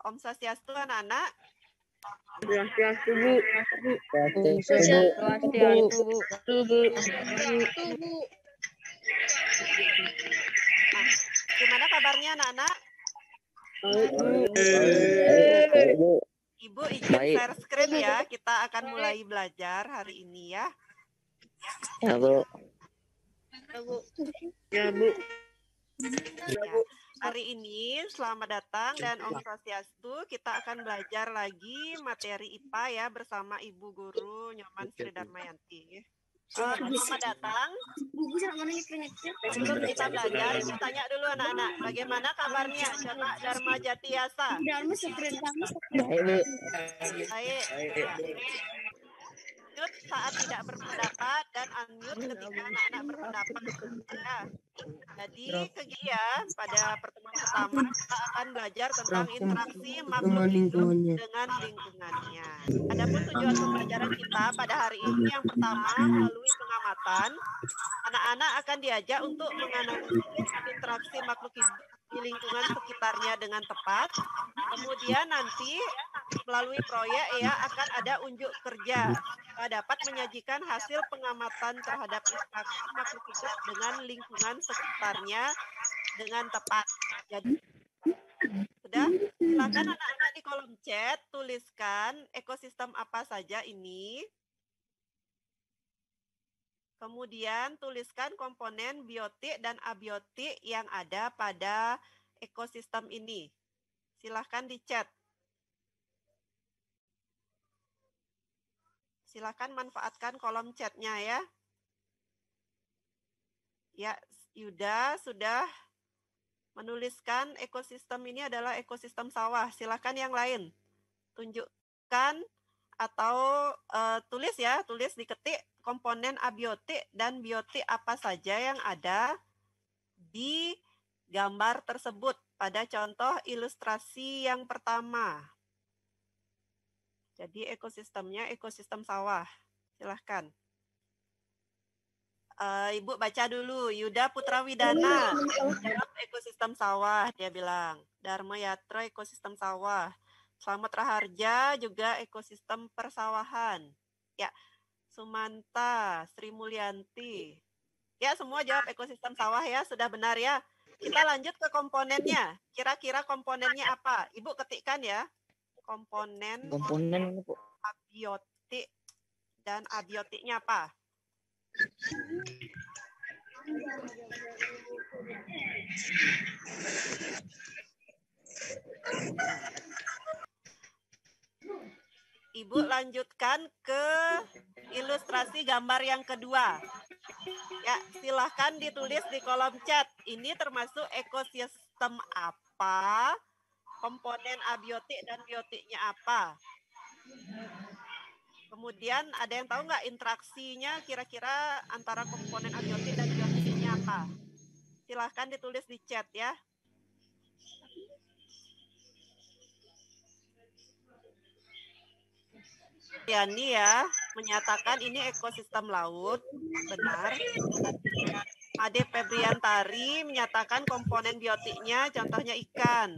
Om Swastiastu anak-anak. Swastiastu, Bu. Swastiastu, Bu. Nah, gimana kabarnya anak-anak? Ibu izin share screen ya. Kita akan mulai belajar hari ini ya. Ya, Bu. Ya, Bu. Ya. Hari ini selamat datang dan Om Swastiastu. Kita akan belajar lagi materi IPA ya bersama Ibu Guru Nyoman Sri Darmayanti. Selamat datang. Sebelum kita belajar, Ibu tanya dulu anak-anak, bagaimana kabarnya Coba Dharma Jatiasa? Baik, Bu. Baik. Ya. Unmute saat tidak berpendapat dan unmute ketika anak-anak berpendapat. Ya. Jadi kegiatan pada pertemuan pertama kita akan belajar tentang interaksi makhluk hidup dengan lingkungannya. Adapun tujuan pembelajaran kita pada hari ini yang pertama melalui pengamatan, anak-anak akan diajak untuk menganalisis interaksi makhluk hidup di lingkungan sekitarnya dengan tepat. Kemudian nanti melalui proyek ya akan ada unjuk kerja dapat menyajikan hasil pengamatan terhadap interaksi makhluk hidup dengan lingkungan sekitarnya dengan tepat. Jadi sudah, silakan anak-anak di kolom chat tuliskan ekosistem apa saja ini. Kemudian tuliskan komponen biotik dan abiotik yang ada pada ekosistem ini. Silahkan di chat. Silahkan manfaatkan kolom chatnya ya. Ya, Yuda sudah menuliskan ekosistem ini adalah ekosistem sawah. Silahkan yang lain. Tunjukkan atau tulis ya, tulis diketik komponen abiotik dan biotik apa saja yang ada di gambar tersebut pada contoh ilustrasi yang pertama. Jadi ekosistemnya ekosistem sawah. Silahkan. Ibu baca dulu. Yuda Putra Widana jawab ekosistem sawah, dia bilang. Dharma Yatra ekosistem sawah. Slamet Raharja juga ekosistem persawahan. Ya, Sumanta, Sri Mulyanti. Ya, semua jawab ekosistem sawah ya, sudah benar ya. Kita lanjut ke komponennya. Kira-kira komponennya apa? Ibu ketikkan ya. Komponen abiotik dan abiotiknya apa? Ibu lanjutkan ke ilustrasi gambar yang kedua. Ya, silahkan ditulis di kolom chat. Ini termasuk ekosistem apa? Komponen abiotik dan biotiknya apa? Kemudian ada yang tahu nggak interaksinya kira-kira antara komponen abiotik dan biotiknya apa? Silahkan ditulis di chat ya. Yani ya menyatakan ini ekosistem laut, benar. Ade Febriantari menyatakan komponen biotiknya contohnya ikan.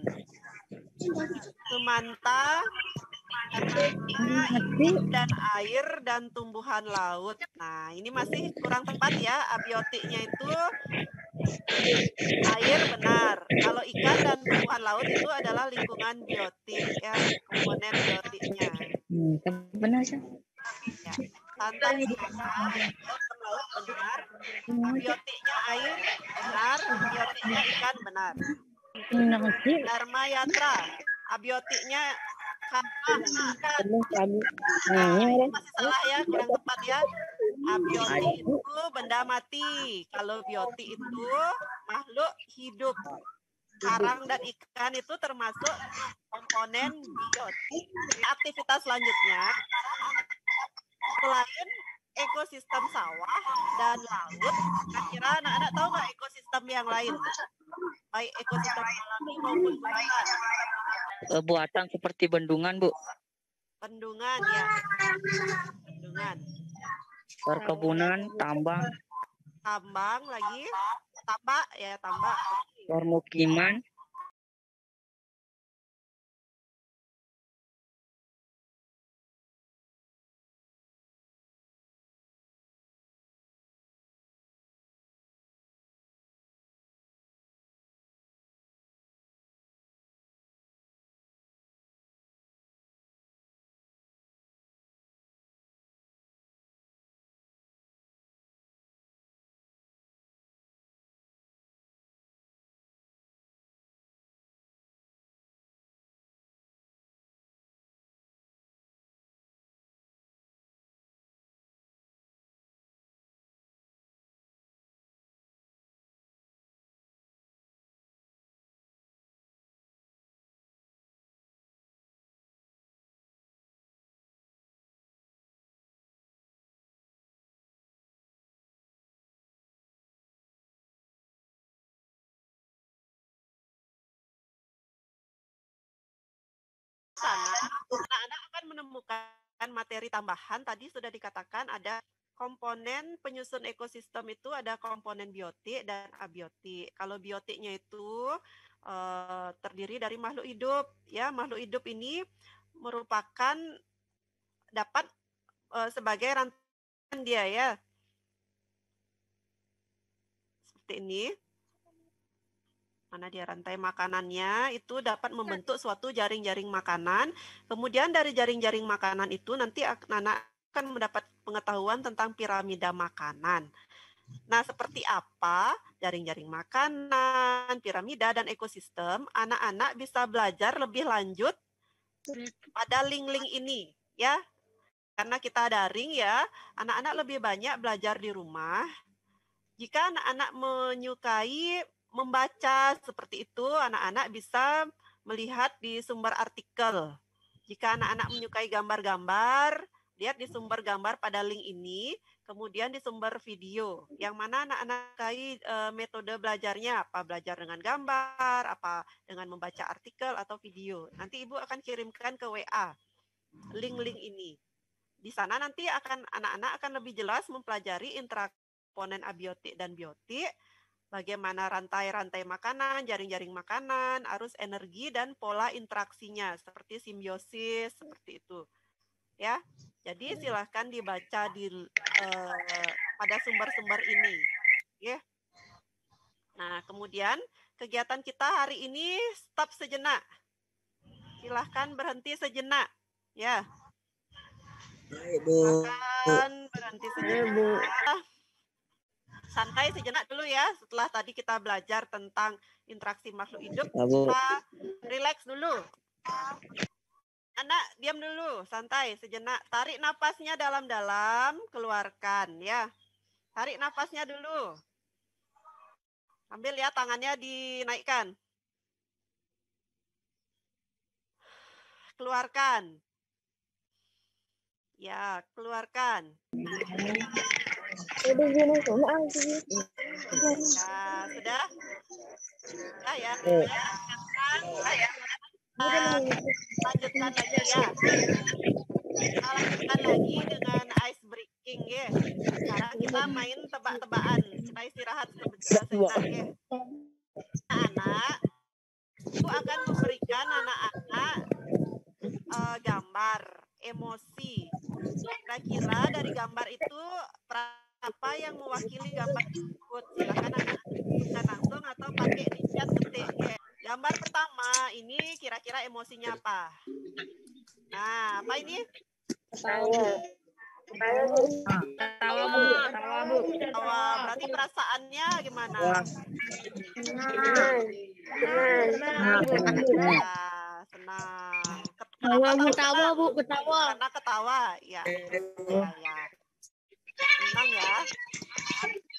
Sumanta ikan dan air dan tumbuhan laut. Nah, ini masih kurang tepat ya. Abiotiknya itu air benar. Kalau ikan dan tumbuhan laut itu adalah lingkungan biotik ya, komponen biotiknya. Benar sih. Ya. Tantan laut benar. Abiotiknya air benar. Abiotiknya ikan benar. Dharma Yatra abiotiknya kambang ikan. Nah, ini masih salah ya, kurang tepat ya. Abiotik itu benda mati. Kalau biotik itu makhluk hidup. Karang dan ikan itu termasuk komponen biotik. Aktivitas selanjutnya, selain ekosistem sawah dan laut, kira-kira anak-anak tahu nggak ekosistem yang lain? Baik ekosistem alami maupun buatan. Buatan seperti bendungan, Bu. Bendungan ya. Bendungan. Perkebunan, tambang. Tambang lagi. Tambak ya, tambak. Permukiman. sana anak-anak akan menemukan materi tambahan. Tadi sudah dikatakan ada komponen penyusun ekosistem itu ada komponen biotik dan abiotik. Kalau biotiknya itu terdiri dari makhluk hidup. Ya, makhluk hidup ini merupakan dapat sebagai rantai dia ya. Seperti ini. Mana dia rantai makanannya itu dapat membentuk suatu jaring-jaring makanan. Kemudian dari jaring-jaring makanan itu nanti anak akan mendapat pengetahuan tentang piramida makanan. Nah, seperti apa jaring-jaring makanan, piramida, dan ekosistem, anak-anak bisa belajar lebih lanjut pada link-link ini, ya. Karena kita daring ya, anak-anak lebih banyak belajar di rumah. Jika anak-anak menyukai membaca seperti itu, anak-anak bisa melihat di sumber artikel. Jika anak-anak menyukai gambar-gambar, lihat di sumber gambar pada link ini, kemudian di sumber video. Yang mana anak-anak menyukai metode belajarnya, apa belajar dengan gambar, apa dengan membaca artikel atau video. Nanti Ibu akan kirimkan ke WA link-link ini. Di sana nanti anak-anak akan lebih jelas mempelajari interaksi komponen abiotik dan biotik, bagaimana rantai-rantai makanan, jaring-jaring makanan, arus energi, dan pola interaksinya, seperti simbiosis, seperti itu. Ya, jadi silahkan dibaca pada sumber-sumber ini. Ya. Nah, kemudian kegiatan kita hari ini stop sejenak. Silahkan berhenti sejenak. Ya. Silahkan berhenti sejenak. Santai sejenak dulu ya. Setelah tadi kita belajar tentang interaksi makhluk hidup, kita relax dulu. Anak diam dulu, santai sejenak. Tarik napasnya dalam-dalam, keluarkan ya. Tarik napasnya dulu. Ambil ya, tangannya dinaikkan. Keluarkan. Ya, keluarkan. Ya, sudah? Ya. Lanjutkan lagi ya. Kita lanjutkan lagi dengan ice breaking ya. Sekarang kita main tebak-tebakan. Kita istirahat sebentar ya. Anak itu akan memberikan anak-anak gambar, emosi. Kira-kira dari gambar itu apa yang mewakili gambar tersebut? Silakan anak bukan langsung atau pakai di chat ketik ya. Gambar pertama ini kira-kira emosinya apa? Nah, apa ini? Ketawa. Berarti perasaannya gimana? Senang. Ketawa, Bu. Ketawa. Karena ketawa, ya. Senang ya.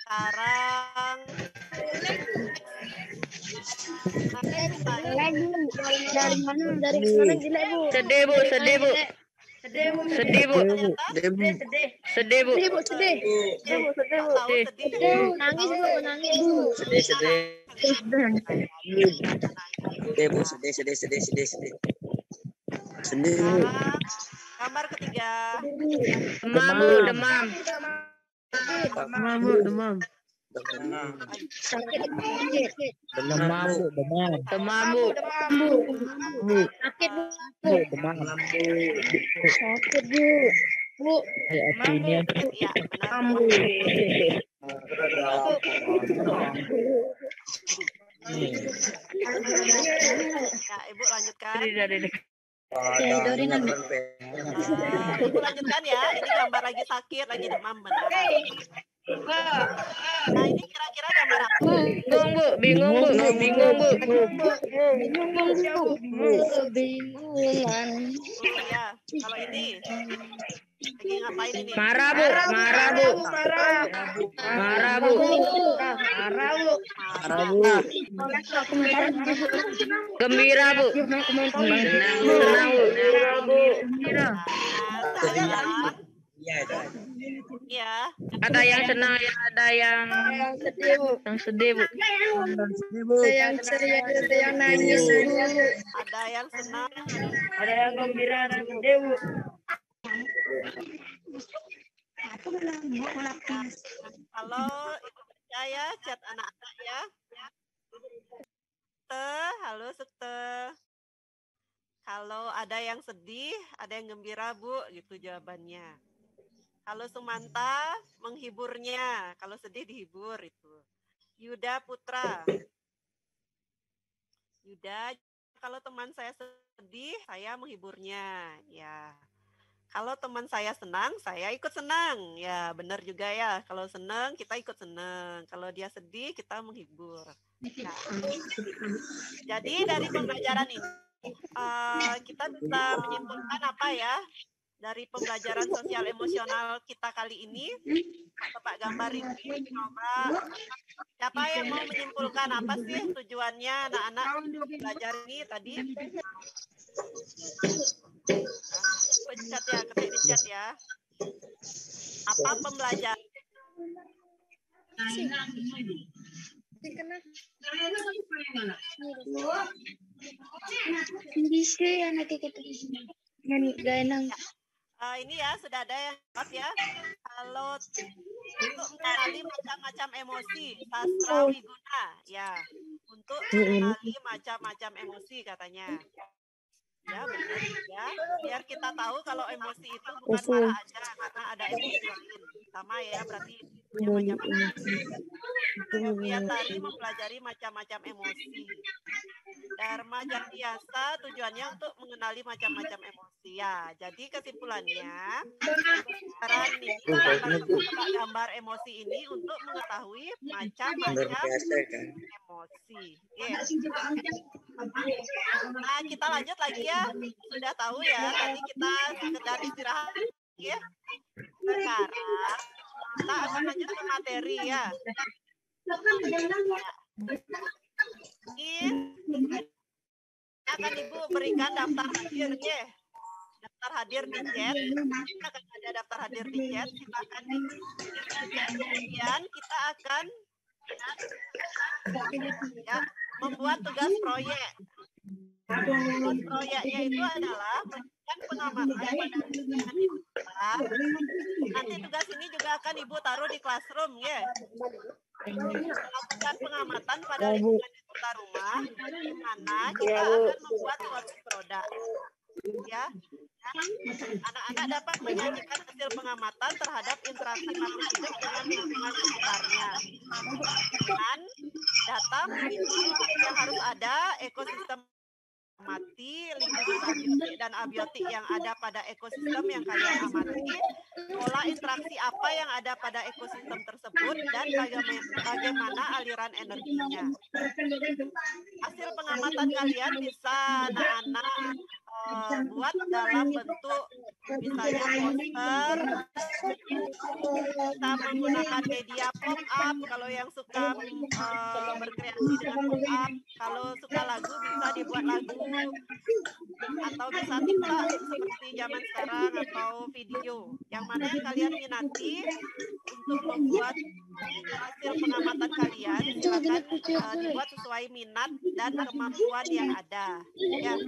Sekarang dari mana gila, Bu? Sedih, Bu. Nangis, Bu. Sekarang gambar ketiga. Demam. Sakit. Demam, Bu. Sakit, Bu. Demam. Sakit, Bu. Bu. Ya, benar. Ya, Ibu lanjutkan. Ibu lanjutkan ya. Ini gambar lagi sakit, lagi demam benar. Nah, ini kira-kira gambar apa? Bingung, Bu. Bingungan. Ya, kalau ini lagi ngapain ini? Marah, Bu. Gembira, Bu. Senang, Bu. Ya, Ada yang senang, ada yang sedih, Bu. sedih, Bu. Ada yang ceria, ada yang nangis, Bu. ada yang senang. Ada yang gembira dan sedih, Bu. Nah, kalau itu saya chat anak-anak ya. Halo Sukte. Kalau ada yang sedih, ada yang gembira, Bu, gitu jawabannya. Kalau Sumanta, menghiburnya. Kalau sedih, dihibur itu. Yuda Putra. Yuda, kalau teman saya sedih, saya menghiburnya. Ya. Kalau teman saya senang, saya ikut senang. Ya, benar juga ya. Kalau senang, kita ikut senang. Kalau dia sedih, kita menghibur. Nah, jadi dari pembelajaran ini, kita bisa menyimpulkan apa ya? Dari pembelajaran sosial emosional kita kali ini, Bapak gambar ini, coba siapa yang mau menyimpulkan apa sih tujuannya anak-anak belajar ini tadi? Pencet ya, ketik di chat ya. Apa pembelajaran? Ini ya sudah ada yang jawab ya. Kalau untuk mengenali macam-macam emosi, sastra wiguna ya. Untuk mengenali macam-macam emosi katanya. Ya benar ya. Biar kita tahu kalau emosi itu bukan marah aja, karena ada emosi lain. Sama ya, berarti punya macam-macam. Kemudian tadi mempelajari macam-macam emosi. Dharma Jatiasa tujuannya untuk mengenali macam-macam emosi ya. Jadi kesimpulannya, pembelajaran ini tebak gambar emosi ini untuk mengetahui macam-macam emosi. Yeah. Nah, kita lanjut lagi ya. Sudah tahu ya, tadi kita sekedar istirahat ya. Sekarang kita akan lanjut ke materi ya. Ini akan Ibu berikan daftar hadir ya. Daftar hadir di chat. Akan ada daftar hadir di chat. Silakan di chat. Kemudian kita akan ya, membuat tugas proyek. Tugas proyeknya itu adalah melakukan pengamatan pada lingkungan Ibu. Nanti tugas ini juga akan Ibu taruh di classroom ya. Melakukan pengamatan pada lingkungan di sekitar rumah, di mana kita akan membuat suatu produk. Ya, anak-anak dapat menyajikan hasil pengamatan terhadap interaksi makhluk hidup dengan lingkungan sekitarnya. Dan data yang harus ada ekosistem amati, lingkungan abiotik dan abiotik yang ada pada ekosistem yang kalian amati, pola interaksi apa yang ada pada ekosistem tersebut, dan bagaimana aliran energinya. Hasil pengamatan kalian bisa anak-anak buat dalam bentuk misalnya poster, kita menggunakan media pop-up, kalau yang suka berkreasi dengan pop-up, kalau suka lagu bisa dibuat lagu, atau bisa TikTok seperti zaman sekarang, atau video, yang mana yang kalian minati untuk membuat hasil pengamatan kalian, silakan dibuat sesuai minat dan kemampuan yang ada. Ya,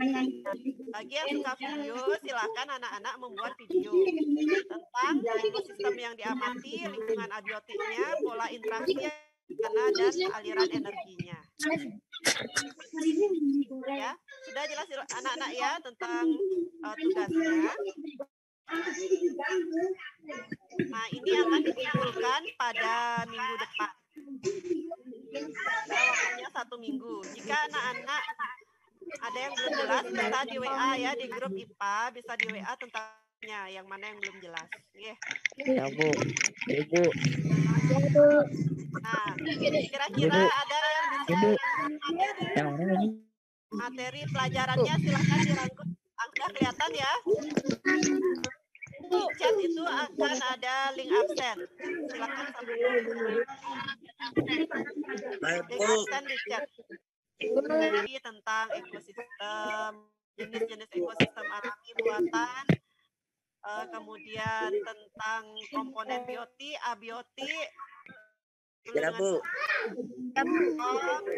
bagi yang suka video, silakan anak-anak membuat video tentang ekosistem yang diamati, lingkungan abiotiknya, pola interaksi dan aliran energinya. Ya, sudah jelas anak-anak ya tentang tugasnya. Nah, ini akan dikumpulkan pada minggu depan. Waktunya 1 minggu. Jika anak-anak ada yang belum jelas, bisa di WA ya, di grup IPA, bisa di WA tentangnya, yang mana yang belum jelas. Yeah. Ya, Bu. Ibu. Nah, kira-kira ada yang bisa materi pelajarannya, silahkan dirangkum. Angka kelihatan ya. Di chat itu akan ada link absen. Silakan link absen di chat. Jadi tentang ekosistem, jenis-jenis ekosistem alami buatan, kemudian tentang komponen bioti, abioti, Ya, Bu.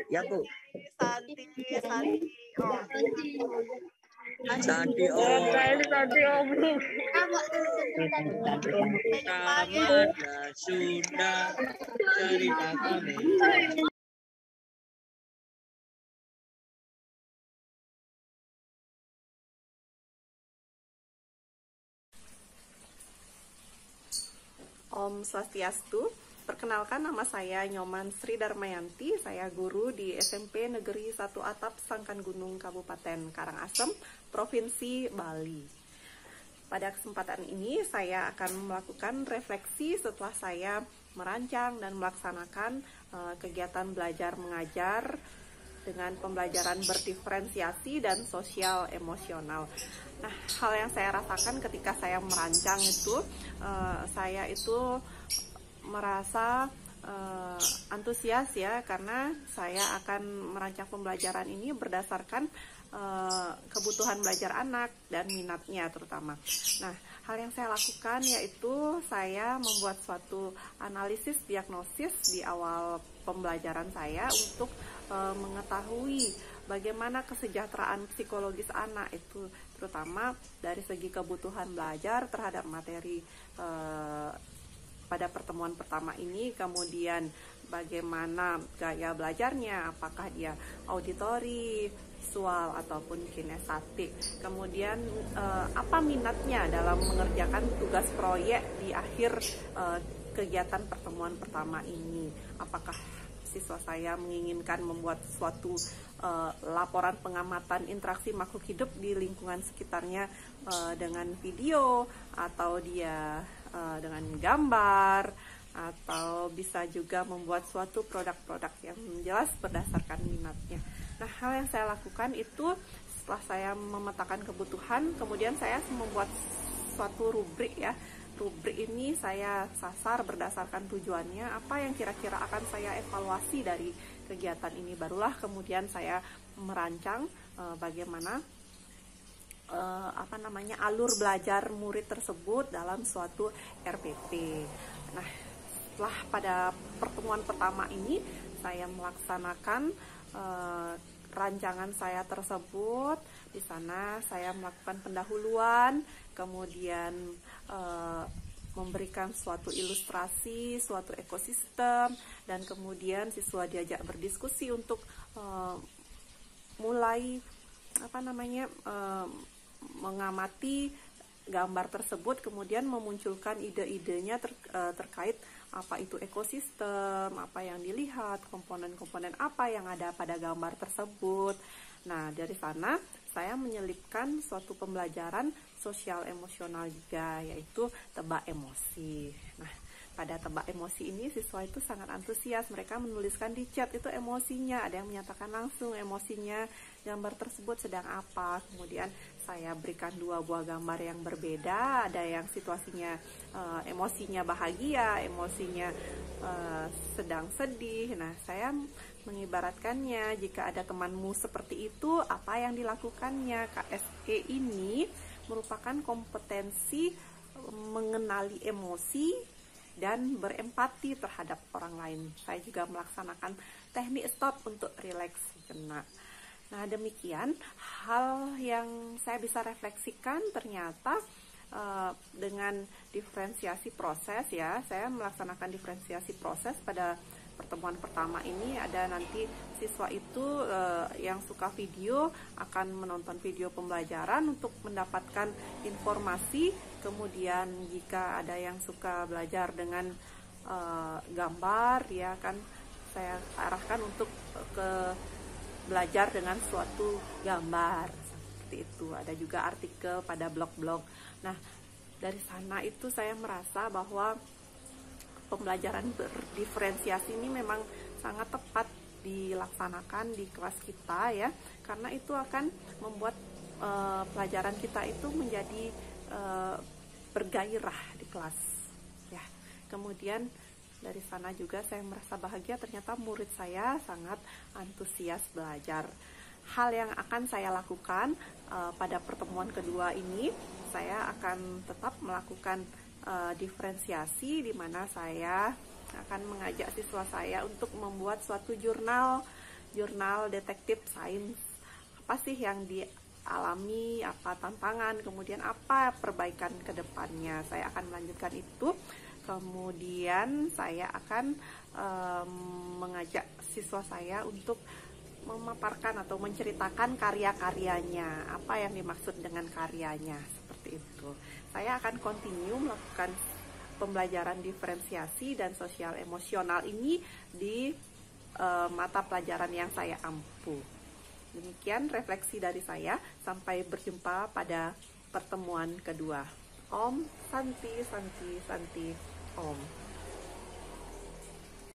Ya, Bu. Santi, oh. Santi Om. Pada sudah cerita kami. Om Swastiastu, perkenalkan nama saya Nyoman Sri Darmayanti, saya guru di SMP Negeri 1 Atap Sangkan Gunung Kabupaten Karangasem, Provinsi Bali. Pada kesempatan ini saya akan melakukan refleksi setelah saya merancang dan melaksanakan kegiatan belajar mengajar dengan pembelajaran berdiferensiasi dan sosial emosional. Nah, hal yang saya rasakan ketika saya merancang itu, saya itu merasa antusias ya, karena saya akan merancang pembelajaran ini berdasarkan kebutuhan belajar anak dan minatnya terutama. Nah, hal yang saya lakukan yaitu saya membuat suatu analisis diagnosis di awal pembelajaran saya untuk mengetahui bagaimana kesejahteraan psikologis anak itu, terutama dari segi kebutuhan belajar terhadap materi pada pertemuan pertama ini, kemudian bagaimana gaya belajarnya, apakah dia auditori, visual ataupun kinestetik, kemudian apa minatnya dalam mengerjakan tugas proyek di akhir kegiatan pertemuan pertama ini, apakah siswa saya menginginkan membuat suatu laporan pengamatan interaksi makhluk hidup di lingkungan sekitarnya dengan video, atau dia dengan gambar, atau bisa juga membuat suatu produk-produk yang jelas berdasarkan minatnya. Nah, hal yang saya lakukan itu setelah saya memetakan kebutuhan, kemudian saya membuat suatu rubrik ya. Rubrik ini saya sasar berdasarkan tujuannya, apa yang kira-kira akan saya evaluasi dari kegiatan ini. Barulah kemudian saya merancang bagaimana alur belajar murid tersebut dalam suatu RPP. Nah, setelah pada pertemuan pertama ini saya melaksanakan rancangan saya tersebut. Di sana saya melakukan pendahuluan, kemudian memberikan suatu ilustrasi, suatu ekosistem, dan kemudian siswa diajak berdiskusi untuk mulai mengamati gambar tersebut, kemudian memunculkan ide-idenya terkait apa itu ekosistem, apa yang dilihat, komponen-komponen apa yang ada pada gambar tersebut. Nah, dari sana saya menyelipkan suatu pembelajaran sosial emosional juga, yaitu tebak emosi. Nah, pada tebak emosi ini siswa itu sangat antusias, mereka menuliskan di chat itu emosinya, ada yang menyatakan langsung emosinya gambar tersebut sedang apa. Kemudian saya berikan 2 buah gambar yang berbeda, ada yang situasinya emosinya bahagia, emosinya sedang sedih. Nah, saya mengibaratkannya, jika ada temanmu seperti itu, apa yang dilakukannya. KSE ini merupakan kompetensi mengenali emosi dan berempati terhadap orang lain. Saya juga melaksanakan teknik stop untuk rileks sejenak. Nah, demikian hal yang saya bisa refleksikan. Ternyata dengan diferensiasi proses ya, saya melaksanakan diferensiasi proses pada pertemuan pertama ini. Ada nanti siswa itu yang suka video akan menonton video pembelajaran untuk mendapatkan informasi. Kemudian jika ada yang suka belajar dengan gambar, ya kan saya arahkan untuk belajar dengan suatu gambar seperti itu. Ada juga artikel pada blog-blog. Nah, dari sana itu saya merasa bahwa pembelajaran berdiferensiasi ini memang sangat tepat dilaksanakan di kelas kita ya, karena itu akan membuat pelajaran kita itu menjadi bergairah di kelas ya. Kemudian dari sana juga saya merasa bahagia, ternyata murid saya sangat antusias belajar. Hal yang akan saya lakukan pada pertemuan kedua ini, saya akan tetap melakukan diferensiasi, di mana saya akan mengajak siswa saya untuk membuat suatu jurnal detektif sains. Apa sih yang dialami, apa tantangan, kemudian apa perbaikan ke depannya. Saya akan melanjutkan itu. Kemudian saya akan mengajak siswa saya untuk memaparkan atau menceritakan karya-karyanya, apa yang dimaksud dengan karyanya, seperti itu. Saya akan continue melakukan pembelajaran diferensiasi dan sosial emosional ini di mata pelajaran yang saya ampu. Demikian refleksi dari saya. Sampai berjumpa pada pertemuan kedua. Om Santi Santi Santi Om.